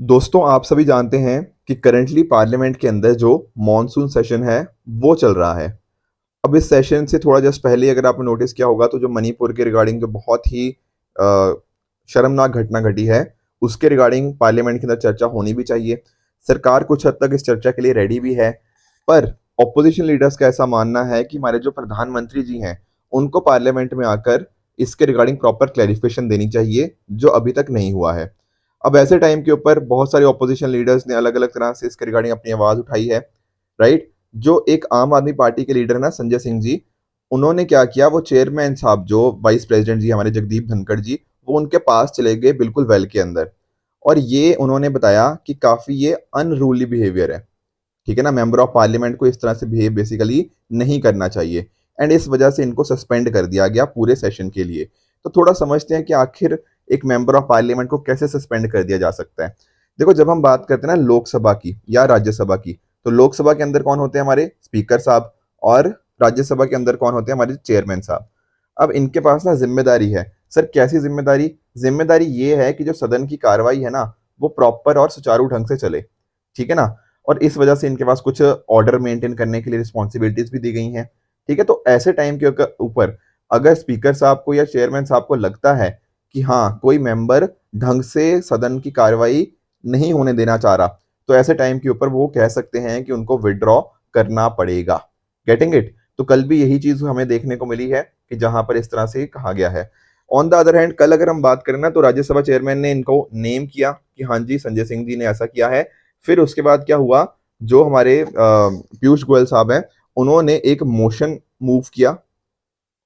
दोस्तों, आप सभी जानते हैं कि करंटली पार्लियामेंट के अंदर जो मॉनसून सेशन है वो चल रहा है। अब इस सेशन से थोड़ा जस्ट पहले अगर आपने नोटिस किया होगा तो जो मणिपुर के रिगार्डिंग जो बहुत ही शर्मनाक घटना घटी है, उसके रिगार्डिंग पार्लियामेंट के अंदर चर्चा होनी भी चाहिए। सरकार कुछ हद तक इस चर्चा के लिए रेडी भी है, पर ऑपोजिशन लीडर्स का ऐसा मानना है कि हमारे जो प्रधानमंत्री जी हैं, उनको पार्लियामेंट में आकर इसके रिगार्डिंग प्रॉपर क्लैरिफिकेशन देनी चाहिए, जो अभी तक नहीं हुआ है। अब ऐसे टाइम के ऊपर बहुत सारे ऑपोजिशन लीडर्स ने अलग अलग तरह से इसके रिगार्डिंग अपनी आवाज उठाई है, राइट। जो एक आम आदमी पार्टी के लीडर है ना, संजय सिंह जी, उन्होंने क्या किया, वो चेयरमैन साहब जो वाइस प्रेसिडेंट जी हमारे जगदीप धनखड़ जी, वो उनके पास चले गए बिल्कुल वेल के अंदर। और ये उन्होंने बताया कि काफी ये अनरूली बिहेवियर है, ठीक है ना। मेंबर ऑफ पार्लियामेंट को इस तरह से बिहेव बेसिकली नहीं करना चाहिए, एंड इस वजह से इनको सस्पेंड कर दिया गया पूरे सेशन के लिए। तो थोड़ा समझते हैं कि आखिर एक मेंबर ऑफ पार्लियामेंट को कैसे सस्पेंड कर दिया जा सकता है। देखो, जब हम बात करते हैं ना लोकसभा की या राज्यसभा की, तो लोकसभा के अंदर कौन होते हैं, हमारे स्पीकर साहब, और राज्यसभा के अंदर कौन होते हैं, हमारे चेयरमैन साहब। अब इनके पास ना जिम्मेदारी है। सर, कैसी जिम्मेदारी? जिम्मेदारी ये है कि जो सदन की कार्रवाई है ना, वो प्रॉपर और सुचारू ढंग से चले, ठीक है ना। और इस वजह से इनके पास कुछ ऑर्डर मेंटेन करने के लिए रिस्पॉन्सिबिलिटीज भी दी गई हैं, ठीक है। तो ऐसे टाइम के ऊपर अगर स्पीकर साहब को या चेयरमैन साहब को लगता है कि हाँ, कोई मेंबर ढंग से सदन की कार्रवाई नहीं होने देना चाह रहा, तो ऐसे टाइम के ऊपर वो कह सकते हैं कि उनको विड्रॉ करना पड़ेगा। Getting it? तो कल भी यही चीज हमें देखने को मिली है कि जहां पर इस तरह से कहा गया है। ऑन द अदर हैंड, कल अगर हम बात करें ना, तो राज्यसभा चेयरमैन ने इनको नेम किया कि हाँ जी, संजय सिंह जी ने ऐसा किया है। फिर उसके बाद क्या हुआ, जो हमारे पीयूष गोयल साहब हैं, उन्होंने एक मोशन मूव किया।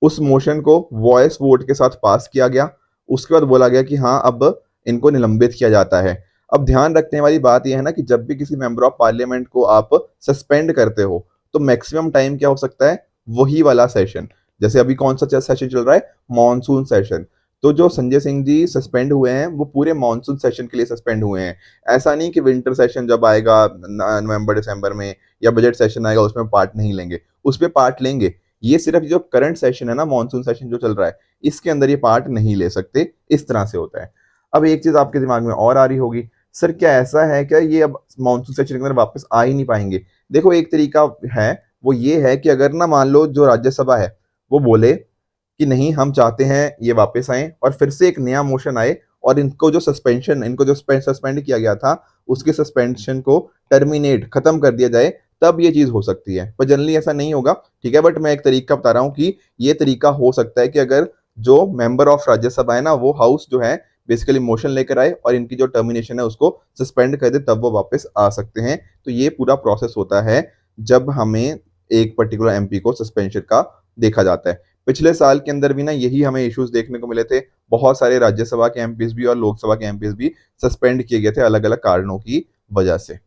उस मोशन को वॉइस वोट के साथ पास किया गया। उसके बाद बोला गया कि हाँ, अब इनको निलंबित किया जाता है। अब ध्यान रखने वाली बात यह है ना कि जब भी किसी मेंबर ऑफ पार्लियामेंट को आप सस्पेंड करते हो, तो मैक्सिमम टाइम क्या हो सकता है, वही वाला सेशन। जैसे अभी कौन सा सेशन चल रहा है, मॉनसून सेशन। तो जो संजय सिंह जी सस्पेंड हुए हैं, वो पूरे मॉनसून सेशन के लिए सस्पेंड हुए हैं। ऐसा नहीं कि विंटर सेशन जब आएगा नवंबर दिसंबर में, या बजट सेशन आएगा उसमें पार्ट नहीं लेंगे। उसमें पार्ट लेंगे। ये सिर्फ जो करंट सेशन है ना, मॉनसून सेशन जो चल रहा है, इसके अंदर ये पार्ट नहीं ले सकते। इस तरह से होता है। अब एक चीज आपके दिमाग में और आ रही होगी, सर क्या ऐसा है क्या ये अब मॉनसून सेशन के अंदर वापस आ ही नहीं पाएंगे? देखो, एक तरीका है, वो ये है कि अगर ना मान लो जो राज्यसभा है वो बोले कि नहीं, हम चाहते हैं ये वापस आए, और फिर से एक नया मोशन आए, और इनको जो सस्पेंशन, इनको जो सस्पेंड किया गया था, उसके सस्पेंशन को टर्मिनेट, खत्म कर दिया जाए, तब ये चीज हो सकती है। पर जनरली ऐसा नहीं होगा, ठीक है। बट मैं एक तरीका बता रहा हूँ कि ये तरीका हो सकता है कि अगर जो मेंबर ऑफ राज्यसभा है ना, वो हाउस जो है बेसिकली मोशन लेकर आए और इनकी जो टर्मिनेशन है उसको सस्पेंड कर दे, तब वो वापस आ सकते हैं। तो ये पूरा प्रोसेस होता है जब हमें एक पर्टिकुलर एमपी को सस्पेंशन का देखा जाता है। पिछले साल के अंदर भी ना यही हमें इश्यूज देखने को मिले थे। बहुत सारे राज्यसभा के एमपीज भी और लोकसभा के एमपीज भी सस्पेंड किए गए थे अलग अलग कारणों की वजह से।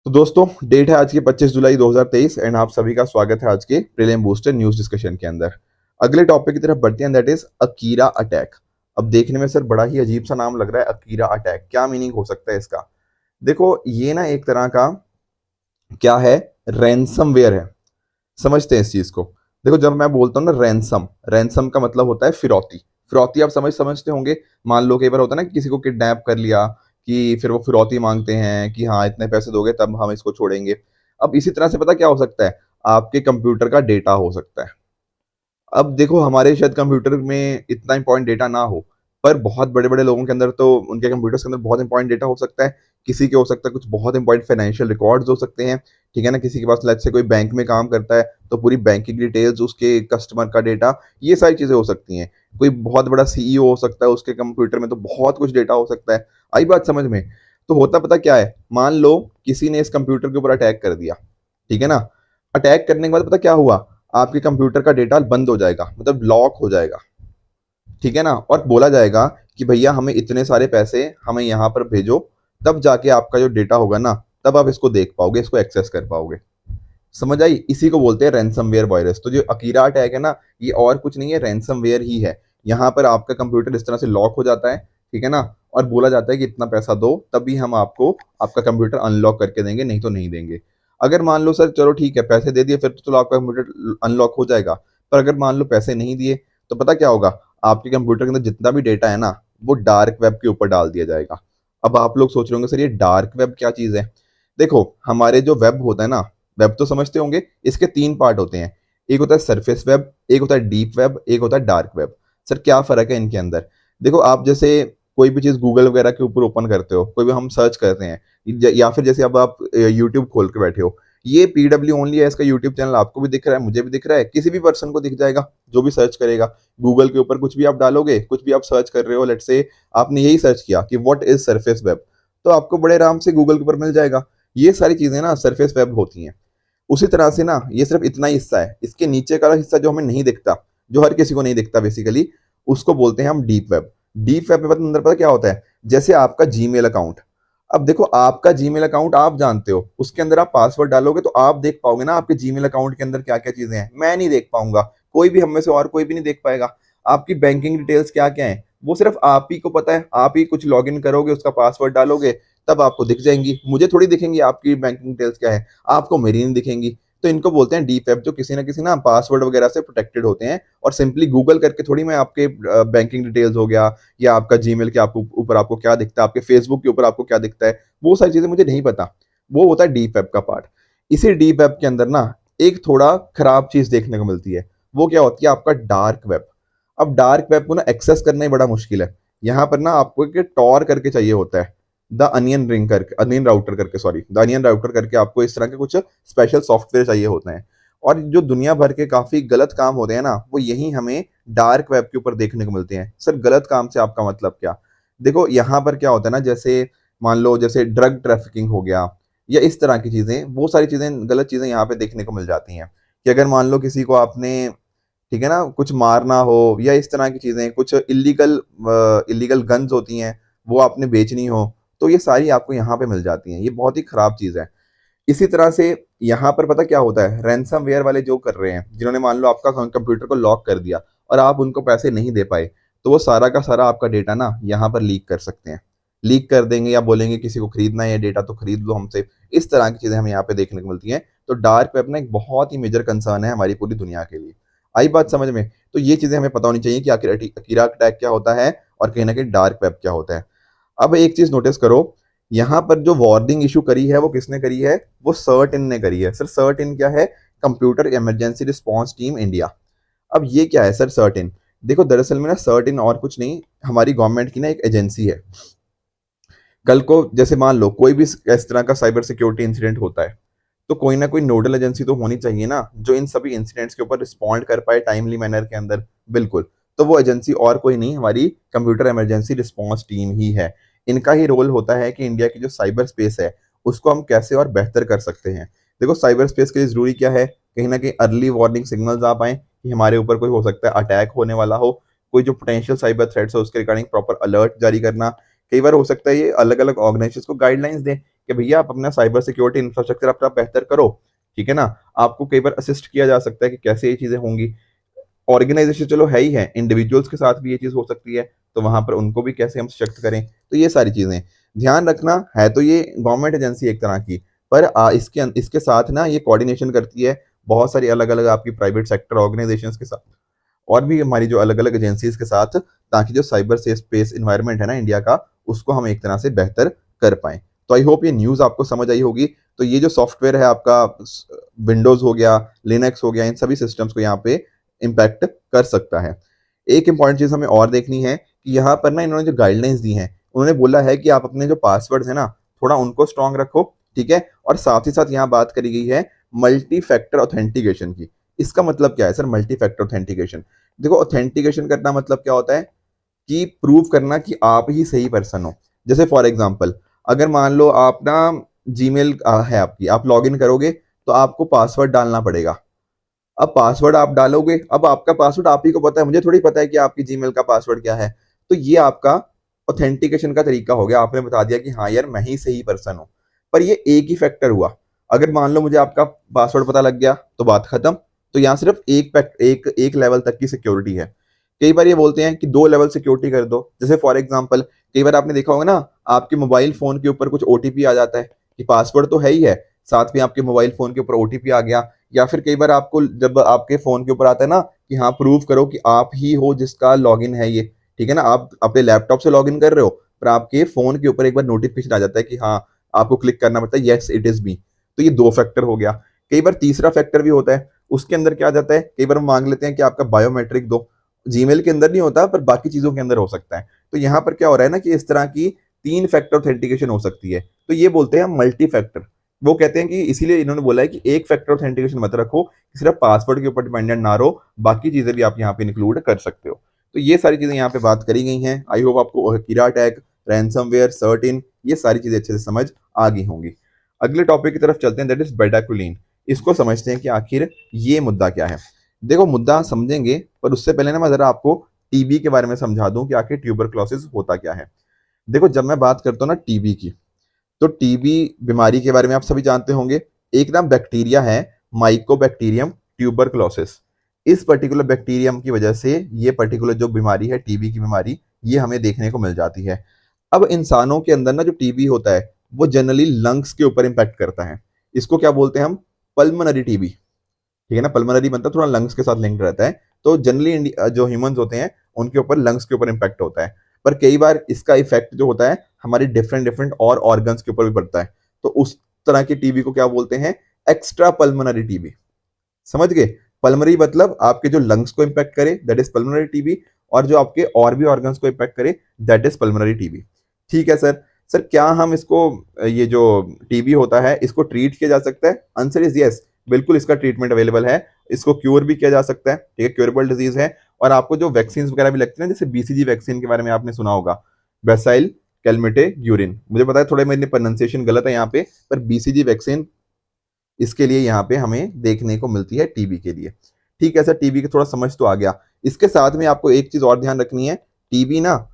तो दोस्तों, डेट है आज की 25 जुलाई 2023, एंड आप सभी का स्वागत है आज के प्रीलिम बूस्टर न्यूज डिस्कशन के अंदर। अगले टॉपिक की तरफ बढ़ते हैं, दैट इज अकीरा अटैक। अब देखने में सर बड़ा ही अजीब सा नाम लग रहा है, अकीरा अटैक। क्या मीनिंग हो सकता है इसका? देखो, ये ना एक तरह का क्या है, रैंसमवेयर है। समझते हैं इस चीज को। देखो, जब मैं बोलता हूँ ना रैंसम, रैंसम का मतलब होता है फिरौती। फिरौती आप समझते होंगे। मान लो कई बार होता है ना कि किसी को किडनैप कर लिया, कि फिर वो फिरौती मांगते हैं कि हाँ, इतने पैसे दोगे तब हम इसको छोड़ेंगे। अब इसी तरह से पता क्या हो सकता है, आपके कंप्यूटर का डेटा हो सकता है। अब देखो, हमारे शायद कंप्यूटर में इतना इंपॉर्टेंट डेटा ना हो, पर बहुत बड़े बड़े लोगों के अंदर तो उनके कंप्यूटर्स के अंदर बहुत इंपॉर्टेंट डेटा हो सकता है। किसी के हो सकता है कुछ बहुत इंपॉर्टेंट फाइनेंशियल रिकॉर्ड्स हो सकते हैं, ठीक है ना। किसी के पास लेट्स से कोई बैंक में काम करता है, तो पूरी बैंकिंग डिटेल्स, उसके कस्टमर का डेटा, ये सारी चीजें हो सकती हैं। कोई बहुत बड़ा सीईओ हो सकता है, उसके कंप्यूटर में तो बहुत कुछ डेटा हो सकता है। आई बात समझ में? तो होता पता क्या है, मान लो किसी ने इस कंप्यूटर के ऊपर अटैक कर दिया, ठीक है ना। अटैक करने के बाद पता क्या हुआ, आपके कंप्यूटर का डेटा बंद हो जाएगा, मतलब लॉक हो जाएगा, ठीक है ना। और बोला जाएगा कि भैया हमें इतने सारे पैसे हमें यहाँ पर भेजो, तब जाके आपका जो डेटा होगा ना, तब आप इसको देख पाओगे, इसको एक्सेस कर पाओगे। समझ आई? इसी को बोलते हैं रैंसमवेयर वायरस। तो जो अकीरा अटैक है ना, ये और कुछ नहीं है, रैंसमवेयर ही है। यहाँ पर आपका कंप्यूटर इस तरह से लॉक हो जाता है, ठीक है ना, और बोला जाता है कि इतना पैसा दो, तभी हम आपको आपका कंप्यूटर अनलॉक करके देंगे, नहीं तो नहीं देंगे। अगर मान लो सर चलो ठीक है, पैसे दे दिए, फिर तो चलो आपका कंप्यूटर अनलॉक हो जाएगा। पर अगर मान लो पैसे नहीं दिए, तो पता क्या होगा, आपके कंप्यूटर के अंदर जितना भी डेटा है ना, वो डार्क वेब के ऊपर डाल दिया जाएगा। अब आप लोग सोच रहे होंगे सर ये डार्क वेब क्या चीज़ है? देखो, हमारे जो वेब होता है ना, वेब तो समझते होंगे, इसके 3 पार्ट होते हैं। एक होता है सरफेस वेब, एक होता है डीप वेब, एक होता है डार्क वेब। सर क्या फ़र्क है इनके अंदर? देखो, आप जैसे कोई भी चीज़ गूगल वगैरह के ऊपर ओपन करते हो, कोई भी हम सर्च करते हैं, या फिर जैसे अब आप यूट्यूब खोल के बैठे हो, ये पीडब्ल्यू ओनली है, इसका यूट्यूब चैनल आपको भी दिख रहा है, मुझे भी दिख रहा है, किसी भी पर्सन को दिख जाएगा, जो भी सर्च करेगा। गूगल के ऊपर कुछ भी आप डालोगे, कुछ भी आप सर्च कर रहे हो, लेट्स से आपने यही सर्च किया कि व्हाट इज सरफेस वेब, तो आपको बड़े आराम से गूगल के ऊपर मिल जाएगा। ये सारी चीजें ना सरफेस वेब होती हैं। उसी तरह से ना ये सिर्फ इतना ही हिस्सा है, इसके नीचे का हिस्सा जो हमें नहीं दिखता, जो हर किसी को नहीं दिखता बेसिकली, उसको बोलते हैं हम डीप वेब। डीप वेब में अंदर पता क्या होता है? जैसे आपका जीमेल अकाउंट, अब देखो आपका जीमेल अकाउंट आप जानते हो, उसके अंदर आप पासवर्ड डालोगे तो आप देख पाओगे ना आपके जीमेल अकाउंट के अंदर क्या क्या चीजें हैं। मैं नहीं देख पाऊंगा, कोई भी हम में से और कोई भी नहीं देख पाएगा। आपकी बैंकिंग डिटेल्स क्या क्या है वो सिर्फ आप ही को पता है। आप ही कुछ लॉग इन करोगे, उसका पासवर्ड डालोगे, तब आपको दिख जाएंगी। मुझे थोड़ी दिखेंगी आपकी बैंकिंग डिटेल्स क्या है, आपको मेरी नहीं दिखेंगी। तो इनको बोलते हैं डीप वेब, जो किसी ना किसी ना पासवर्ड वगैरह से प्रोटेक्टेड होते हैं। और सिंपली गूगल करके थोड़ी मैं आपके बैंकिंग डिटेल्स हो गया, या आपका जीमेल के आपको ऊपर आपको क्या दिखता है, आपके फेसबुक के ऊपर आपको क्या दिखता है, वो सारी चीजें मुझे नहीं पता। वो होता है डीप वेब का पार्ट। इसी डीप वेब के अंदर ना एक थोड़ा खराब चीज देखने को मिलती है। वो क्या होती है? आपका डार्क वेब। अब डार्क वेब को ना एक्सेस करना ही बड़ा मुश्किल है। यहाँ पर ना आपको एक टॉर करके चाहिए होता है, द अनियन रिंग करके, अनियन राउटर करके, सॉरी, द अनियन राउटर करके आपको इस तरह के कुछ स्पेशल सॉफ्टवेयर चाहिए होते हैं। और जो दुनिया भर के काफी गलत काम होते हैं ना, वो यही हमें डार्क वेब के ऊपर देखने को मिलते हैं। सर गलत काम से आपका मतलब क्या? देखो यहाँ पर क्या होता है ना, जैसे मान लो जैसे ड्रग ट्रैफिकिंग हो गया, या इस तरह की चीजें, वो सारी चीजें, गलत चीजें यहाँ पे देखने को मिल जाती हैं। कि अगर मान लो किसी को आपने, ठीक है ना, कुछ मारना हो, या इस तरह की चीजें, कुछ इलीगल गन्स होती हैं, वो आपने बेचनी हो, तो ये सारी आपको यहाँ पे मिल जाती हैं। ये बहुत ही खराब चीज है। इसी तरह से यहाँ पर पता क्या होता है? रैंसम वेयर वाले जो कर रहे हैं, जिन्होंने मान लो आपका कंप्यूटर को लॉक कर दिया और आप उनको पैसे नहीं दे पाए, तो वो सारा का सारा आपका डेटा ना यहाँ पर लीक कर सकते हैं। लीक कर देंगे, या बोलेंगे किसी को खरीदना है ये डेटा तो खरीद लो हमसे। इस तरह की चीजें हमें यहाँ पे देखने को मिलती हैं। तो डार्क वेब ना एक बहुत ही मेजर कंसर्न है हमारी पूरी दुनिया के लिए। आई बात समझ में? तो ये चीजें हमें पता होनी चाहिए कि आखिर अकीरा अटैक क्या होता है, और कहीं ना कहीं डार्क वेब क्या होता है। अब एक चीज नोटिस करो, यहाँ पर जो वार्निंग इशू करी है वो किसने करी है? वो सर्ट इन ने करी है। सर सर्ट इन क्या है? Computer emergency response team India. अब ये क्या है सर सर्ट इन? देखो दरअसल में ना सर्ट इन और कुछ नहीं, हमारी गवर्नमेंट की ना एक एजेंसी है। कल को जैसे मान लो कोई भी इस तरह का साइबर सिक्योरिटी इंसिडेंट होता है, तो कोई ना कोई नोडल एजेंसी तो होनी चाहिए ना, जो इन सभी इंसिडेंट्स के ऊपर रिस्पॉन्ड कर पाए टाइमली मैनर के अंदर। बिल्कुल। तो वो एजेंसी और कोई नहीं, हमारी कंप्यूटर इमरजेंसी रिस्पॉन्स टीम ही है। इनका ही रोल होता है कि इंडिया की जो साइबर स्पेस है, उसको हम कैसे और बेहतर कर सकते हैं। देखो साइबर स्पेस के लिए जरूरी क्या है? कहीं ना कहीं अर्ली वार्निंग सिग्नल्स आ पाए कि हमारे ऊपर कोई हो सकता है अटैक होने वाला हो। कोई जो पोटेंशियल साइबर थ्रेट्स है उसके रिगार्डिंग प्रॉपर अलर्ट जारी करना। कई बार हो सकता है ये अलग अलग ऑर्गेनाइजेशन को गाइडलाइंस दें कि भैया आप अपना साइबर सिक्योरिटी इंफ्रास्ट्रक्चर अपना बेहतर करो। ठीक है ना? आपको कई बार असिस्ट किया जा सकता है कि कैसे ये चीजें होंगी। ऑर्गेनाइजेशन चलो है ही है, इंडिविजुअल्स के साथ भी ये चीज हो सकती है, तो वहां पर उनको भी कैसे हम सशक्त करें। तो ये सारी चीजें ध्यान रखना है। तो ये गवर्नमेंट एजेंसी एक तरह की, पर इसके साथ ना ये कोऑर्डिनेशन करती है बहुत सारी अलग अलग आपकी प्राइवेट सेक्टर ऑर्गेनाइजेशंस के साथ, और भी हमारी जो अलग अलग एजेंसीज के साथ, ताकि जो साइबर सेफ स्पेस इन्वायरमेंट है ना इंडिया का, उसको हम एक तरह से बेहतर कर पाए। तो आई होप ये न्यूज़ आपको समझ आई होगी। तो ये जो सॉफ्टवेयर है आपका, विंडोज हो गया, लिनक्स हो गया, इन सभी सिस्टम्स को यहाँ पे इम्पैक्ट कर सकता है। एक इंपॉर्टेंट चीज़ हमें और देखनी है कि यहाँ पर ना इन्होंने जो गाइडलाइंस दी हैं, उन्होंने बोला है कि आप अपने जो पासवर्ड्स है ना, थोड़ा उनको स्ट्रांग रखो। ठीक है? और साथ ही साथ यहाँ बात करी गई है मल्टी फैक्टर ऑथेंटिकेशन की। इसका मतलब क्या है सर मल्टी फैक्टर ऑथेंटिकेशन? देखो ऑथेंटिकेशन करना मतलब क्या होता है कि प्रूव करना कि आप ही सही पर्सन हो। जैसे फॉर एग्जांपल, अगर मान लो आप ना जीमेल है आपकी, आप लॉगिन करोगे, तो आपको पासवर्ड डालना पड़ेगा। अब पासवर्ड आप डालोगे, अब आपका पासवर्ड आप ही को पता है, मुझे थोड़ी पता है कि आपकी जीमेल का पासवर्ड क्या है। तो ये आपका ऑथेंटिकेशन का तरीका हो गया, आपने बता दिया कि हाँ यार मैं ही सही पर्सन हूँ। पर ये एक ही फैक्टर हुआ। अगर मान लो मुझे आपका पासवर्ड पता लग गया तो बात खत्म। तो यहाँ सिर्फ एक लेवल तक की सिक्योरिटी है। कई बार ये बोलते हैं कि 2 लेवल सिक्योरिटी कर दो। जैसे फॉर एग्जाम्पल, कई बार आपने देखा होगा ना, आपके मोबाइल फोन के ऊपर कुछ ओटीपी आ जाता है, कि पासवर्ड तो है ही है, साथ में आपके मोबाइल फोन के ऊपर ओटीपी आ गया। या फिर कई बार आपको जब आपके फोन के ऊपर आता है ना कि हाँ प्रूव करो कि आप ही हो जिसका लॉगिन है ये, ठीक है ना, आप अपने लैपटॉप से लॉगिन कर रहे हो, पर आपके फोन के ऊपर एक बार नोटिफिकेशन आ जाता है कि हाँ, आपको क्लिक करना पड़ता है, यस इट इज मी। तो ये 2 फैक्टर हो गया। कई बार तीसरा फैक्टर भी होता है, उसके अंदर क्या आ जाता है, कई बार हम मांग लेते हैं कि आपका बायोमेट्रिक दो। जीमेल के अंदर नहीं होता, पर बाकी चीजों के अंदर हो सकता है। तो यहाँ पर क्या हो रहा है ना कि इस तरह की 3 फैक्टर ऑथेंटिकेशन हो सकती है। तो ये बोलते हैं मल्टी फैक्टर। वो कहते हैं कि इसीलिए इन्होंने बोला है कि एक फैक्टर ऑथेंटिकेशन मत रखो, सिर्फ पासवर्ड के ऊपर डिपेंडेंट ना रहो, बाकी चीजें भी आप यहाँ पे इंक्लूड कर सकते हो। तो ये सारी चीजें यहाँ पे बात करी गई हैं। आई होप आपको कीरा अटैक, रैंसमवेयर, सर्टिन, ये सारी चीजें अच्छे से समझ आ गई होंगी। अगले टॉपिक की तरफ चलते हैं, दैट इज बेडाक्विलीन। इसको समझते हैं कि आखिर ये मुद्दा क्या है। देखो, मुद्दा समझेंगे, पर उससे पहले ना मैं जरा आपको टीबी के बारे में समझा दूं कि आखिर ट्यूबरक्लोसिस होता क्या है। देखो, जब मैं बात करता हूँ ना टीबी की, तो टीबी बीमारी के बारे में आप सभी जानते होंगे। एक ना बैक्टीरिया है, माइकोबैक्टीरियम ट्यूबरक्लोसिस। इस पर्टिकुलर बैक्टीरियम की वजह से ये पर्टिकुलर जो बीमारी है, टीबी की बीमारी, ये हमें देखने को मिल जाती है। अब इंसानों के अंदर ना जो टीबी होता है, वो जनरली लंग्स के ऊपर इंपैक्ट करता है। इसको क्या बोलते हैं हम? Pulmonary TB. ठीक है ना, पल्मोनरी बनता थोड़ा लंग्स के साथ लिंक्ड रहता है। तो जनरली जो ह्यूमंस होते हैं, उनके ऊपर लंग्स के ऊपर इंपैक्ट होता है। पर कई बार इसका इफेक्ट जो होता है हमारे डिफरेंट डिफरेंट और ऑर्गन्स के ऊपर भी पड़ता है। तो उस तरह की टीबी को क्या बोलते हैं? Extra pulmonary TB. समझ गए? पल्मोनरी मतलब आपके जो लंग्स को इंपैक्ट करे, दैट इज पल्मोनरी टीबी। और जो आपके और भी ऑर्गन्स को इंपैक्ट करे, दैट इज पल्मोनरी टीबी। ठीक है सर। सर, क्या हम इसको, ये जो टीबी होता है, इसको ट्रीट किया जा सकता है? आंसर इज यस, बिल्कुल इसका ट्रीटमेंट अवेलेबल है। इसको क्योर भी किया जा सकता है। ठीक है, क्योरेबल डिजीज है। और आपको जो वैक्सीन वगैरह भी लगती है ना, जैसे बीसीजी वैक्सीन के बारे में आपने सुना होगा, बेसाइल कैलमेटे यूरिन, मुझे पता है थोड़ा मेरी प्रोनाउंसिएशन गलत है यहाँ पे, पर बीसीजी वैक्सीन इसके लिए यहाँ पे हमें देखने को मिलती है टीबी के लिए। ठीक है सर, टीबी का थोड़ा समझ तो आ गया। इसके साथ में आपको एक चीज और ध्यान रखनी है, टीबी ना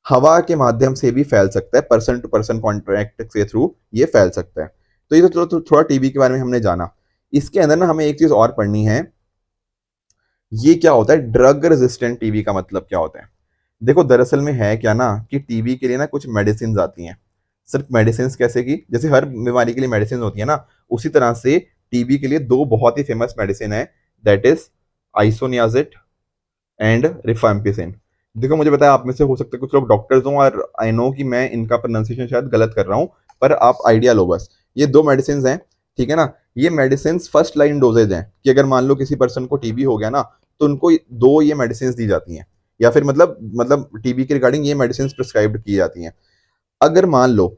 हवा के माध्यम से भी फैल सकता है, पर्सन टू पर्सन कॉन्टैक्ट के थ्रू ये फैल सकता है। तो ये तो थोड़ा टीबी के बारे में हमने जाना। इसके अंदर ना हमें एक चीज और पढ़नी है, ये क्या होता है ड्रग रेजिस्टेंट टीबी का मतलब क्या होता है। देखो, दरअसल में है क्या ना कि टीबी के लिए ना कुछ मेडिसिन आती हैं। सिर्फ मेडिसिन कैसे की, जैसे हर बीमारी के लिए मेडिसिन होती है ना, उसी तरह से टीबी के लिए 2 बहुत ही फेमस मेडिसिन है, that is isoniazid and rifampicin. देखो, मुझे पता है आप में से हो सकता है कुछ लोग डॉक्टर्स हों, और आई नो कि मैं इनका प्रोनाउंसिएशन शायद गलत कर रहा हूं, पर आप आइडिया लो बस। ये 2 मेडिसिन हैं। ठीक है ना, ये मेडिसिन फर्स्ट लाइन डोजेज हैं कि अगर मान लो किसी पर्सन को टीबी हो गया ना, तो उनको 2 ये मेडिसिन दी जाती हैं, या फिर मतलब टीबी के रिगार्डिंग ये मेडिसिन प्रिस्क्राइब की जाती हैं। अगर मान लो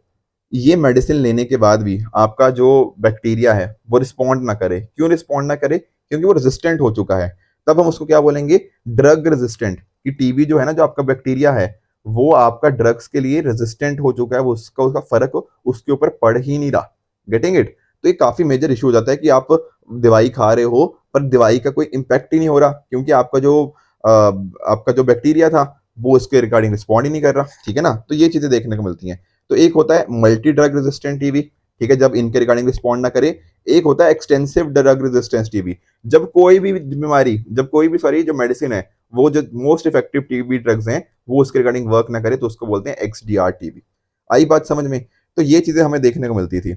ये मेडिसिन लेने के बाद भी आपका जो बैक्टीरिया है वो रिस्पॉन्ड ना करे, क्यों रिस्पॉन्ड ना करे? क्योंकि वो रेजिस्टेंट हो चुका है। तब हम उसको क्या बोलेंगे? Drug resistant. कि टीबी जो है ना, जो आपका बैक्टीरिया है, वो आपका ड्रग्स के लिए रेजिस्टेंट हो चुका है, वो उसका उसका फर्क उसके ऊपर पड़ ही नहीं रहा। Getting it? तो ये काफी मेजर इशू हो जाता है कि आप दवाई खा रहे हो, पर दवाई का कोई इम्पैक्ट ही नहीं हो रहा, क्योंकि आपका जो बैक्टीरिया था वो उसके रिगार्डिंग रिस्पॉन्ड ही नहीं कर रहा। ठीक है ना, तो ये चीजें देखने को मिलती हैं। तो एक होता है मल्टी ड्रग रेजिस्टेंट टीबी, ठीक है, जब इनके रिगार्डिंग रिस्पॉन्ड ना करे। एक होता है एक्सटेंसिव ड्रग रेजिस्टेंस टीबी, जब कोई भी बीमारी, जब कोई भी सॉरी जो मेडिसिन है, वो जो मोस्ट इफेक्टिव टीबी ड्रग्स हैं, वो उसके रिगार्डिंग वर्क ना करे, तो उसको बोलते हैं एक्सडीआर टीबी। आई बात समझ में? तो ये चीजें हमें देखने को मिलती थी।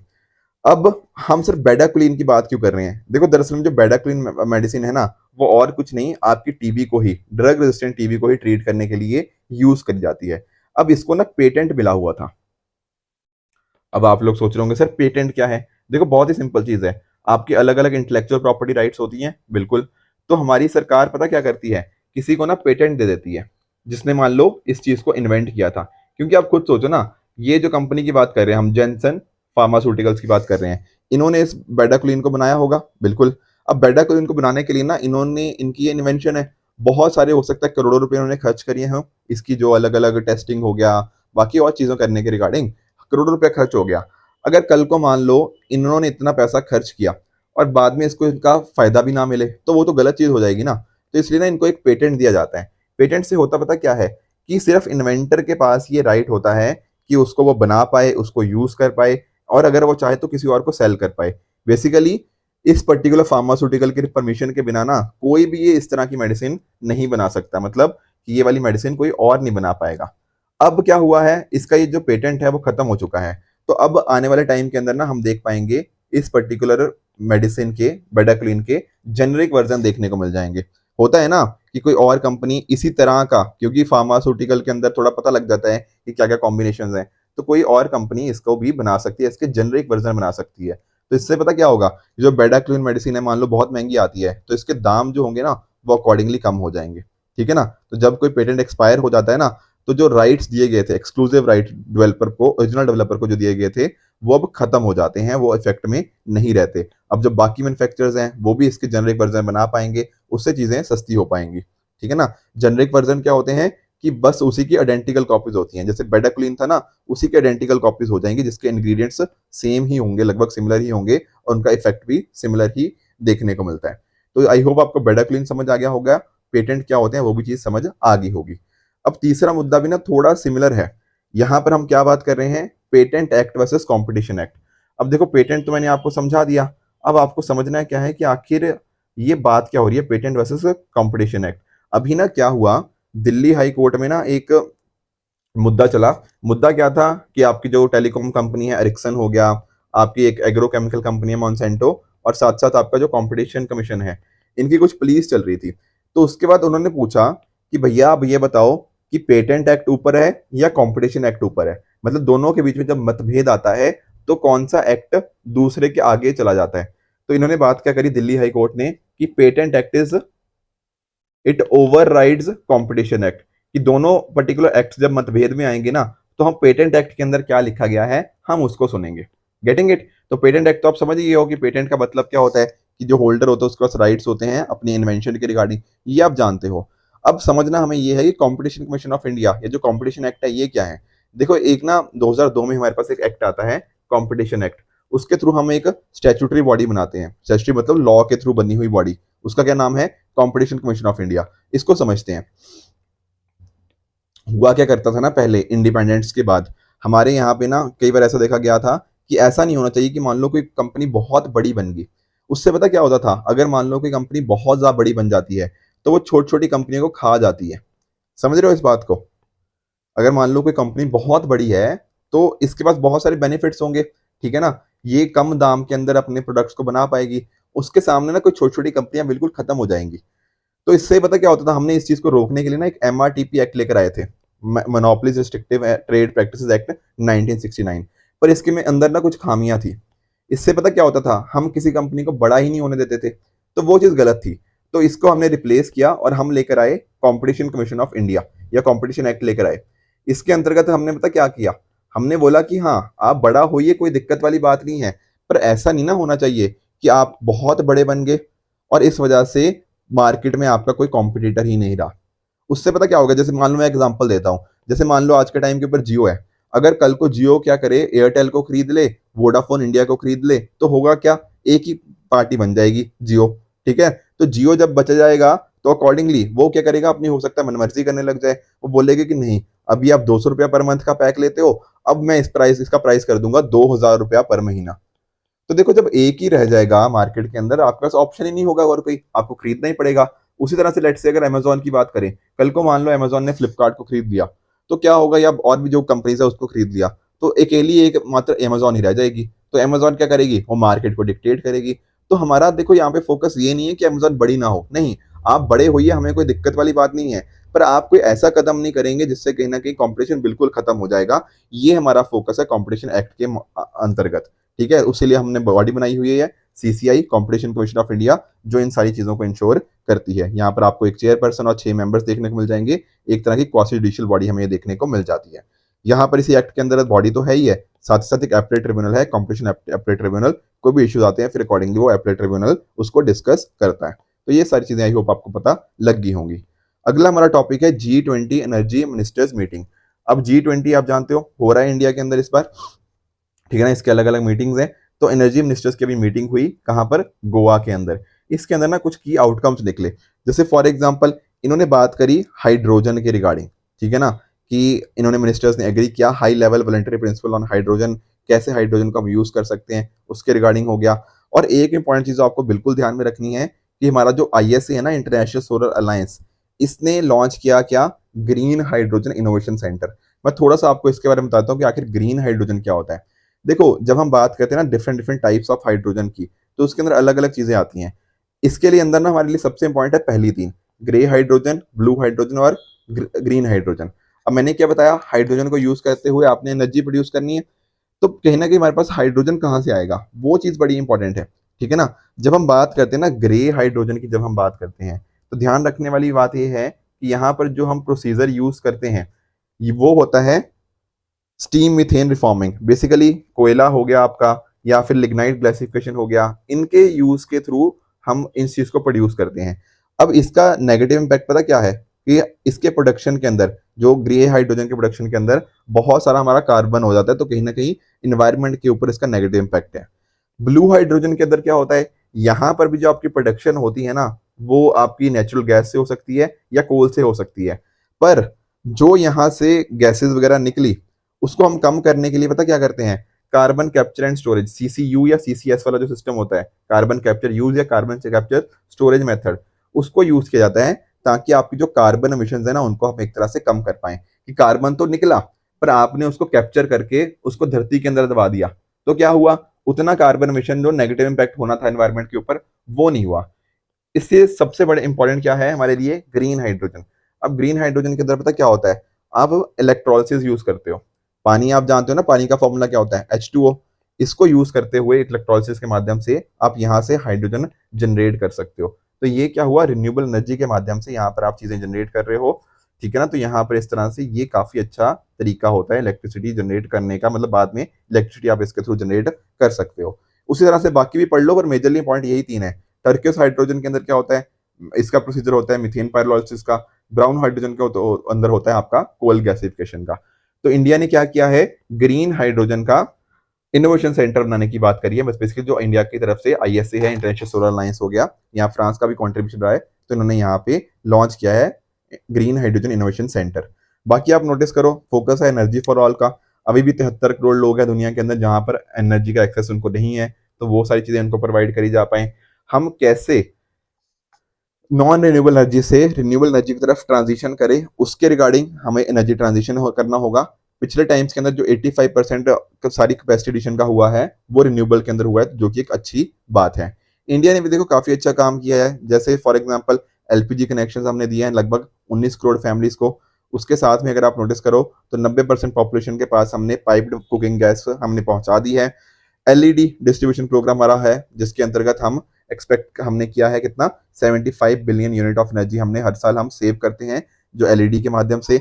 अब हम सिर्फ बेडाक्विलीन की बात क्यों कर रहे हैं? देखो, दरअसल में जो बेडाक्विलीन मेडिसिन है ना, वो और कुछ नहीं, आपकी टीबी को ही, ड्रग रेजिस्टेंट टीबी को ही ट्रीट करने के लिए यूज करी जाती है। अब इसको ना पेटेंट मिला हुआ था। अब आप लोग सोच रहे होंगे, सर पेटेंट क्या है? देखो, बहुत ही सिंपल चीज है। आपकी अलग अलग इंटेलेक्चुअल प्रॉपर्टी राइट्स होती हैं, बिल्कुल। तो हमारी सरकार पता क्या करती है, किसी को ना पेटेंट दे देती है, जिसने मान लो इस चीज को इन्वेंट किया था। क्योंकि आप खुद सोचो ना, ये जो कंपनी की बात कर रहे हैं हम, जेनसन फार्मास्यूटिकल्स की बात कर रहे हैं, इन्होंने इस बेडाक्विलीन को बनाया होगा, बिल्कुल। अब बेडाक्विलीन को बनाने के लिए ना, इन्होंने, इनकी ये इन्वेंशन है, बहुत सारे हो सकता है करोड़ों रुपए इन्होंने खर्च करिए हैं इसकी, जो अलग अलग टेस्टिंग हो गया, बाकी और चीजों करने के रिगार्डिंग करोड़ों रुपया खर्च हो गया। अगर कल को मान लो इन्होंने इतना पैसा खर्च किया और बाद में इसको इनका फायदा भी ना मिले, तो वो तो गलत चीज हो जाएगी ना। तो इसलिए ना इनको एक पेटेंट दिया जाता है। पेटेंट से होता पता क्या है, कि सिर्फ इन्वेंटर के पास ये राइट होता है कि उसको वो बना पाए, उसको यूज कर पाए, और अगर वो चाहे तो किसी और को सेल कर पाए। बेसिकली इस पर्टिकुलर फार्मास्यूटिकल के परमिशन के बिना ना कोई भी ये इस तरह की मेडिसिन नहीं बना सकता, मतलब कि ये वाली मेडिसिन कोई और नहीं बना पाएगा। अब क्या हुआ है, इसका ये जो पेटेंट है वो खत्म हो चुका है। तो अब आने वाले टाइम के अंदर ना हम देख पाएंगे इस पर्टिकुलर मेडिसिन के, बेडाक्विलीन के जेनरिक वर्जन देखने को मिल जाएंगे। होता है ना कि कोई और कंपनी इसी तरह का, क्योंकि फार्मास्यूटिकल के अंदर थोड़ा पता लग जाता है कि क्या क्या कॉम्बिनेशन हैं, तो कोई और कंपनी इसको भी बना सकती है, इसके जेनरिक वर्जन बना सकती है। तो इससे पता क्या होगा, जो बेडाक्लोइन मेडिसिन है मान लो बहुत महंगी आती है, तो इसके दाम जो होंगे ना वो अकॉर्डिंगली कम हो जाएंगे। ठीक है ना। तो जब कोई पेटेंट एक्सपायर हो जाता है ना, तो जो राइट्स दिए गए थे, एक्सक्लूसिव राइट डेवलपर को, ओरिजिनल डेवलपर को जो दिए गए थे, वो अब खत्म हो जाते हैं, वो इफेक्ट में नहीं रहते। अब जो बाकी मैन्युफैक्चरर्स हैं वो भी इसके जेनरिक वर्जन बना पाएंगे, उससे चीजें सस्ती हो पाएंगी। ठीक है ना। जेनरिक वर्जन क्या होते हैं कि बस उसी की आइडेंटिकल कॉपीज होती हैं, जैसे बेडाक्लोइन था ना, उसी की आइडेंटिकल कॉपीज हो जाएंगी, जिसके इंग्रेडिएंट्स सेम ही होंगे, लगभग सिमिलर ही होंगे, और उनका इफेक्ट भी सिमिलर ही देखने को मिलता है। तो आई होप आपको बेडाक्लोइन समझ आ गया होगा, पेटेंट क्या होते हैं वो भी चीज समझ आ गई होगी। अब तीसरा मुद्दा भी ना थोड़ा सिमिलर है। यहां पर हम क्या बात कर रहे हैं, patent act versus competition act. अब देखो पेटेंट तो मैंने आपको समझा दिया, अब आपको समझना है क्या है कि आखिर ये बात क्या हो रही है, पेटेंट वर्सेस कॉम्पिटिशन एक्ट। अभी ना क्या हुआ, दिल्ली हाई कोर्ट में ना एक मुद्दा चला। मुद्दा क्या था कि आपकी जो टेलीकॉम कंपनी है एरिक्सन हो गया, आपकी एक एग्रोकेमिकल कंपनी है मॉन्सेंटो, और साथ साथ आपका जो कंपटीशन कमीशन है, इनकी कुछ पुलिस चल रही थी। तो उसके बाद उन्होंने पूछा कि भैया आप ये बताओ कि पेटेंट एक्ट ऊपर है या कंपटीशन एक्ट ऊपर है, मतलब दोनों के बीच में जब मतभेद आता है तो कौन सा एक्ट दूसरे के आगे चला जाता है। तो इन्होंने बात क्या करी दिल्ली हाई कोर्ट ने कि patent act is, it overrides competition act, कि दोनों पर्टिकुलर एक्ट जब मतभेद में आएंगे ना, तो हम पेटेंट एक्ट के अंदर क्या लिखा गया है हम उसको सुनेंगे। Getting it. तो पेटेंट एक्ट तो आप समझ ही हो कि पेटेंट का मतलब क्या होता है, कि जो होल्डर होता है उसके पास राइट्स होते हैं अपनी इन्वेंशन के रिगार्डिंग, ये आप जानते हो। अब समझना हमें ये है कि कंपटीशन कमीशन ऑफ इंडिया, ये जो कंपटीशन एक्ट है ये क्या है। देखो एक ना 2002 में हमारे पास एक एक्ट आता है कंपटीशन एक्ट, उसके थ्रू हम एक स्टैट्यूटरी बॉडी बनाते हैं, स्टैट्यूटरी मतलब लॉ के थ्रू बनी हुई बॉडी, उसका क्या नाम है, कंपटीशन कमीशन ऑफ इंडिया। इसको समझते हैं। हुआ क्या करता था ना पहले इंडिपेंडेंस के बाद, हमारे यहाँ पे ना कई बार ऐसा देखा गया था कि ऐसा नहीं होना चाहिए कि मान लो कोई कंपनी बहुत बड़ी बन गई, उससे पता क्या होता था, अगर मान लो कोई कंपनी बहुत ज्यादा बड़ी बन जाती है तो वो छोटी छोटी कंपनियों को खा जाती है। समझ रहे हो इस बात को। अगर मान लो कोई कंपनी बहुत बड़ी है तो इसके पास बहुत सारे बेनिफिट्स होंगे, ठीक है ना, ये कम दाम के अंदर अपने प्रोडक्ट्स को बना पाएगी, उसके सामने ना कोई छोटी छोटी कंपनियां बिल्कुल खत्म हो जाएंगी। तो इससे पता क्या होता था, हमने इस चीज को रोकने के लिए ना एक एमआरटीपी एक्ट लेकर आए थे, monopolies restrictive trade practices act 1969। पर इसके में अंदर ना कुछ खामियां थी। इससे पता क्या होता था, हम किसी कंपनी को बड़ा ही नहीं होने देते थे, तो वो चीज गलत थी। तो इसको हमने रिप्लेस किया और हम लेकर आए कंपटीशन कमीशन ऑफ इंडिया या कंपटीशन एक्ट लेकर आए। इसके अंतर्गत हमने पता क्या किया, हमने बोला कि हाँ आप बड़ा होइए, कोई दिक्कत वाली बात नहीं है, पर ऐसा नहीं ना होना चाहिए कि आप बहुत बड़े बन गए और इस वजह से मार्केट में आपका कोई कॉम्पिटिटर ही नहीं रहा। उससे पता क्या होगा, जैसे मान लो मैं एग्जांपल देता हूँ, जैसे मान लो आज के टाइम के ऊपर जियो है, अगर कल को जियो क्या करे, एयरटेल को खरीद ले, वोडाफोन इंडिया को खरीद ले, तो होगा क्या, एक ही पार्टी बन जाएगी जियो। ठीक है। तो जियो जब बच जाएगा तो अकॉर्डिंगली वो क्या करेगा, अपनी हो सकता है मनमर्जी करने लग जाए, वो बोलेगा कि नहीं अभी आप 200 रुपया पर मंथ का पैक लेते हो, अब मैं इसका प्राइस कर दूंगा 2000 रुपया पर महीना। तो देखो जब एक ही रह जाएगा मार्केट के अंदर, आपके पास ऑप्शन ही नहीं होगा और कोई, आपको खरीदना ही पड़ेगा। उसी तरह से लेट्स से अगर अमेजोन की बात करें, कल को मान लो अमेजोन ने फ्लिपकार्ट को खरीद लिया, तो क्या होगा, या और भी जो कंपनीज है उसको खरीद लिया, तो अकेली एक मात्र अमेजोन ही रह जाएगी। तो अमेजोन क्या करेगी, वो मार्केट को डिक्टेट करेगी। तो हमारा देखो यहाँ पे फोकस ये नहीं है कि अमेजोन बड़ी ना हो, नहीं, आप बड़े होइए, हमें कोई दिक्कत वाली बात नहीं है, पर आप कोई ऐसा कदम नहीं करेंगे जिससे कहीं ना कहीं कंपटीशन बिल्कुल खत्म हो जाएगा। ये हमारा फोकस है कंपटीशन एक्ट के अंतर्गत। ठीक है, उसी लिए हमने बॉडी बनाई हुई है CCI, competition commission of India, जो इन सारी चीजों को इंश्योर करती है। यहाँ पर आपको एक चेयरपर्सन और 6 मेंबर्स देखने को मिल जाएंगे, एक तरह की क्वासी जुडिशियल बॉडी हमें ये देखने को मिल जाती है। यहाँ पर इसी एक्ट के अंदर बॉडी तो है ही है, साथ ही साथ एक एपलेट ट्रिब्यूनल है, कंपटीशन एपलेट ट्रिब्यूनल, कोई भी इश्यूज आते हैं फिर अकॉर्डिंगली वो एपलेट ट्रिब्यूनल उसको डिस्कस करता है। तो ये सारी चीजें आई होप आपको पता लग गई होंगी। अगला हमारा टॉपिक है G20 एनर्जी मिनिस्टर्स मीटिंग। अब G20 आप जानते हो रहा है इंडिया के अंदर इस बार, ठीक है ना, इसके अलग अलग मीटिंग्स हैं। तो एनर्जी मिनिस्टर्स की भी मीटिंग हुई कहाँ पर, गोवा के अंदर। इसके अंदर ना कुछ की आउटकम्स निकले, जैसे फॉर एग्जांपल इन्होंने बात करी हाइड्रोजन के रिगार्डिंग। ठीक है ना, कि इन्होंने मिनिस्टर्स ने एग्री किया high level voluntary principal on hydrogen, कैसे हाइड्रोजन को हम यूज कर सकते हैं उसके रिगार्डिंग हो गया। और एक इंपॉर्टेंट चीज आपको बिल्कुल ध्यान में रखनी है कि हमारा जो ISA है ना, इंटरनेशनल सोलर अलायंस, इसने लॉन्च किया क्या, ग्रीन हाइड्रोजन इनोवेशन सेंटर। मैं थोड़ा सा आपको इसके बारे में बताता हूँ कि आखिर ग्रीन हाइड्रोजन क्या होता है। देखो जब हम बात करते हैं ना different different types of hydrogen की, तो उसके अंदर अलग अलग चीजें आती हैं। इसके लिए अंदर ना हमारे लिए सबसे इंपॉर्टेंट है पहली तीन। ग्रे हाइड्रोजन, ब्लू हाइड्रोजन और ग्रीन हाइड्रोजन। अब मैंने क्या बताया, हाइड्रोजन को यूज करते हुए आपने एनर्जी प्रोड्यूस करनी है, तो कहीं ना कहीं हमारे पास हाइड्रोजन कहाँ से आएगा, वो चीज बड़ी इंपॉर्टेंट है। ठीक है ना। जब हम बात करते हैं ना ग्रे हाइड्रोजन की, जब हम बात करते हैं तो ध्यान रखने वाली बात ये है कि यहाँ पर जो हम प्रोसीजर यूज करते हैं वो होता है स्टीम मीथेन रिफॉर्मिंग। बेसिकली कोयला हो गया आपका, या फिर लिग्नाइट ग्लासिफिकेशन हो गया, इनके यूज के थ्रू हम इस चीज को प्रोड्यूस करते हैं। अब इसका नेगेटिव इम्पैक्ट पता क्या है, कि इसके प्रोडक्शन के अंदर, जो ग्रे हाइड्रोजन के प्रोडक्शन के अंदर बहुत सारा हमारा कार्बन हो जाता है, तो कहीं ना कहीं इन्वायरमेंट के ऊपर इसका नेगेटिव इम्पैक्ट है। ब्लू हाइड्रोजन के अंदर क्या होता है, यहां पर भी जो आपकी प्रोडक्शन होती है ना, वो आपकी नेचुरल गैस से हो सकती है या कोल से हो सकती है। पर जो यहां से गैसेस वगैरह निकली, उसको हम कम करने के लिए पता क्या करते हैं, carbon capture and storage, CCU या सीसीएस वाला जो सिस्टम होता है, कार्बन कैप्चर यूज या कार्बन कैप्चर स्टोरेज मेथड, उसको यूज किया जाता है ताकि आपकी जो कार्बन एमिशन है ना, उनको हम एक तरह से कम कर पाए। कि कार्बन तो निकला, पर आपने उसको कैप्चर करके उसको धरती के अंदर दबा दिया, तो क्या हुआ, उतना कार्बन एमिशन जो नेगेटिव इम्पैक्ट होना था एनवायरमेंट के ऊपर, वो नहीं हुआ। इससे सबसे बड़े इंपॉर्टेंट क्या है हमारे लिए, ग्रीन हाइड्रोजन। अब ग्रीन हाइड्रोजन के अंदर पता क्या होता है, आप इलेक्ट्रोलिसिस यूज करते हो, पानी आप जानते हो ना, पानी का फॉर्मूला क्या होता है, H2O। इसको यूज करते हुए इलेक्ट्रोलिसिस के माध्यम से आप यहाँ से हाइड्रोजन जनरेट कर सकते हो। तो ये क्या हुआ, रिन्यूएबल एनर्जी के माध्यम से यहाँ पर आप चीजें जनरेट कर रहे हो। ठीक है ना। तो यहाँ पर इस तरह से ये काफी अच्छा तरीका होता है इलेक्ट्रिसिटी जनरेट करने का, मतलब बाद में इलेक्ट्रिसिटी आप इसके थ्रू जनरेट कर सकते हो। उसी तरह से बाकी भी पढ़ लो, पर मेजरली पॉइंट यही तीन है। टर्कियस हाइड्रोजन के अंदर क्या होता है, इसका प्रोसीजर होता है मीथेन पायरोलिसिस का। ब्राउन हाइड्रोजन के अंदर होता है आपका कोल गैसिफिकेशन का। तो इंडिया ने क्या किया है, ग्रीन हाइड्रोजन का इनोवेशन सेंटर बनाने की बात करी है। बस बेसिकली जो इंडिया की तरफ से आईएसए है, इंटरनेशनल सोलर अलायंस हो गया, यहाँ फ्रांस का भी कॉन्ट्रीब्यूशन रहा है, तो इन्होंने यहाँ पे लॉन्च किया है ग्रीन हाइड्रोजन इनोवेशन सेंटर। बाकी आप नोटिस करो, फोकस है एनर्जी फॉर ऑल का। अभी भी 73 करोड़ लोग हैं दुनिया के अंदर जहां पर एनर्जी का एक्सेस उनको नहीं है, तो वो सारी चीजें उनको प्रोवाइड करी जा पाए। हम कैसे नॉन रिन्यूएबल एनर्जी से रिन्यूएबल एनर्जी की तरफ ट्रांजिशन करें, उसके रिगार्डिंग हमें एनर्जी ट्रांजिशन करना होगा। पिछले टाइम्स के अंदर जो 85% सारी कैपेसिटी एडिशन का हुआ है, वो रिन्यूएबल के अंदर हुआ है, जो कि एक अच्छी बात है। इंडिया ने भी देखो काफी अच्छा काम किया है। जैसे फॉर एग्जांपल एलपीजी कनेक्शन हमने दिए हैं लगभग 19 करोड़ फैमिलीज को। उसके साथ में अगर आप नोटिस करो तो 90% पॉपुलेशन के पास हमने पाइप्ड कुकिंग गैस हमने पहुंचा दी है। एलईडी डिस्ट्रीब्यूशन प्रोग्राम हमारा है, जिसके अंतर्गत हम एक्सपेक्ट हमने किया है कितना, 75 बिलियन यूनिट ऑफ एनर्जी हमने हर साल हम सेव करते हैं जो एलईडी के माध्यम से।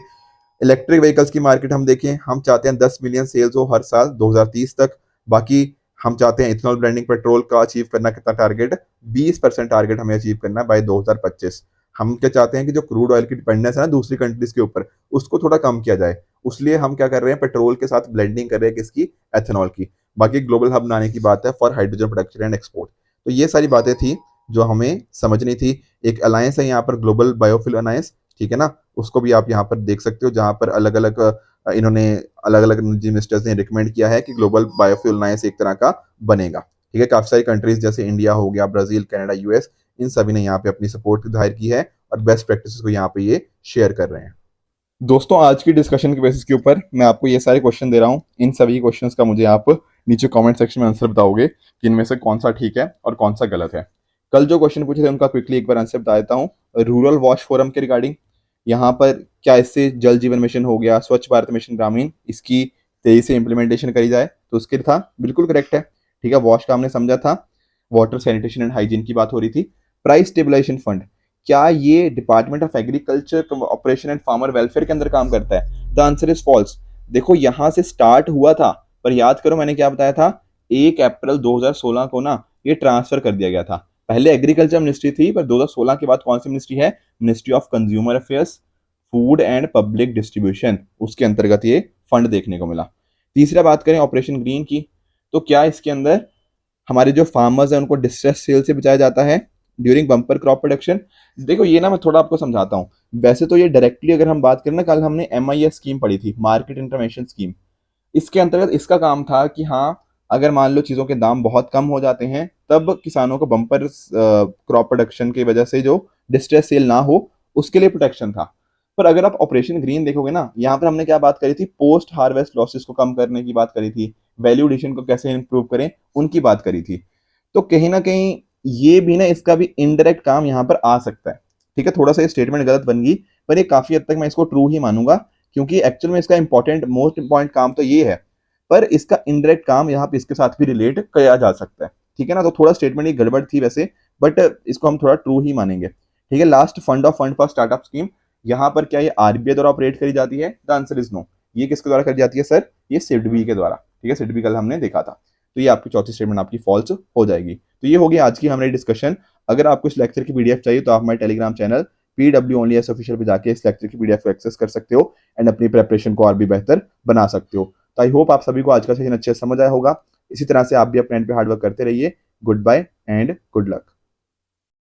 इलेक्ट्रिक व्हीकल्स की मार्केट हम देखें, हम चाहते हैं 10 मिलियन सेल्स हो हर साल 2030 तक। बाकी हम चाहते हैं इथेनॉल ब्लेंडिंग पेट्रोल का अचीव करना, कितना टारगेट, 20% टारगेट हमें अचीव करना है बाय 2025। हम क्या चाहते हैं कि जो क्रूड ऑयल की डिपेंडेंस है ना दूसरी कंट्रीज के ऊपर, उसको थोड़ा कम किया जाए। उसलिए हम क्या कर रहे हैं, पेट्रोल के साथ ब्लेंडिंग कर रहे हैं किसकी, एथेनॉल की। बाकी ग्लोबल हब बनाने की बात है for hydrogen production and export. तो ये सारी बातें थी जो हमें समझनी थी। एक अलायंस है यहाँ पर, ग्लोबल बायोफ्यूल अलायंस, ठीक है ना, उसको भी आप यहाँ पर देख सकते हो, जहाँ पर अलग अलग इन्होंने अलग अलग एनर्जी मिनिस्टर्स ने रिकमेंड किया है कि ग्लोबल बायोफ्यूल अलायंस एक तरह का बनेगा। ठीक है, काफी सारी कंट्रीज जैसे इंडिया हो गया, ब्राजील, कनाडा, यूएस, इन सभी ने यहाँ पे अपनी सपोर्ट जाहिर की है और बेस्ट प्रैक्टिसेस को यहाँ पे ये शेयर कर रहे हैं। दोस्तों, आज की डिस्कशन के बेसिस के ऊपर मैं आपको ये सारे क्वेश्चन दे रहा हूँ। इन सभी क्वेश्चंस का मुझे आप नीचे कमेंट सेक्शन में आंसर बताओगे कि इनमें से कौन सा ठीक है और कौन सा गलत है। कल जो क्वेश्चन पूछे थे उनका क्विकली एक बार आंसर बता देता हूँ। रूरल वॉश फोरम के रिगार्डिंग, यहाँ पर क्या इससे जल जीवन मिशन हो गया, स्वच्छ भारत मिशन ग्रामीण, इसकी तेजी से इंप्लीमेंटेशन करी जाए, तो उसके था बिल्कुल करेक्ट है। ठीक है, वॉश का हमने समझा था, वाटर सैनिटेशन एंड हाइजीन की बात हो रही थी। प्राइस स्टेबलाइजेशन फंड, क्या ये department of agriculture operation and farmer welfare के अंदर काम करता है? The answer is false. देखो यहां से स्टार्ट हुआ था, पर याद करो मैंने क्या बताया था, 1 अप्रैल 2016 को ना ये ट्रांसफर कर दिया गया था। पहले एग्रीकल्चर मिनिस्ट्री थी, पर 2016 के बाद कौन सी मिनिस्ट्री है, ministry of consumer affairs, food and public distribution, उसके अंतर्गत ये फंड देखने को मिला। तीसरा बात करें ऑपरेशन ग्रीन की, तो क्या इसके अंदर हमारे जो फार्मर्स हैं उनको डिस्ट्रेस सेल से बचाया जाता है ड्यूरिंग बम्पर क्रॉप प्रोडक्शन? देखो ये ना मैं थोड़ा आपको समझाता हूँ। वैसे तो ये डायरेक्टली अगर हम बात करें ना, कल हमने MIS स्कीम पढ़ी थी, मार्केट इंटरवेंशन स्कीम। इसके अंतर्गत इसका काम था कि हाँ, अगर मान लो चीजों के दाम बहुत कम हो जाते हैं, तब किसानों को बम्पर क्रॉप प्रोडक्शन की वजह से जो डिस्ट्रेस सेल ना हो, उसके लिए प्रोटेक्शन था। पर अगर आप ऑपरेशन ग्रीन देखोगे ना, यहाँ पर हमने क्या बात करी थी, पोस्ट हार्वेस्ट लॉसेस को कम करने की बात करी थी, वैल्यू एडिशन को कैसे इंप्रूव करें उनकी बात करी थी। तो कहीं ना कहीं ये भी ना, इसका भी इनडायरेक्ट काम यहाँ पर आ सकता है। ठीक है, थोड़ा सा ये स्टेटमेंट गलत बन गई, पर ये काफी हद तक मैं इसको ट्रू ही मानूंगा, क्योंकि एक्चुअल में इसका इंपॉर्टेंट मोस्ट इंपॉर्टेंट काम तो ये है, पर इसका इनडायरेक्ट काम यहाँ पे इसके साथ भी रिलेट किया जा सकता है। ठीक है ना, तो थोड़ा स्टेटमेंट ये गड़बड़ थी वैसे, बट इसको हम थोड़ा ट्रू ही मानेंगे। ठीक है, last, fund of fund for startup scheme, यहाँ पर क्या ये आरबीआई द्वारा ऑपरेट करी जाती है? The answer is no. ये किसके द्वारा करी जाती है सर? ये सिडबी के द्वारा। ठीक है, सिडबी कल हमने देखा था। तो ये आपकी चौथी स्टेटमेंट आपकी फॉल्स हो जाएगी। तो ये होगी आज की हमारी डिस्कशन। अगर आपको इस लेक्चर की पीडीएफ चाहिए तो आप हमारे टेलीग्राम चैनल PWOnlyS ऑफिशियल पे जाके इस लेक्चर की पीडीएफ को एक्सेस कर सकते हो एंड अपनी प्रेपरेशन को और भी बेहतर बना सकते हो। तो आई होप आप सभी को आज का सेशन अच्छे से समझ आया होगा। इसी तरह से आप भी अपने एंड पे हार्डवर्क करते रहिए। Goodbye and good luck.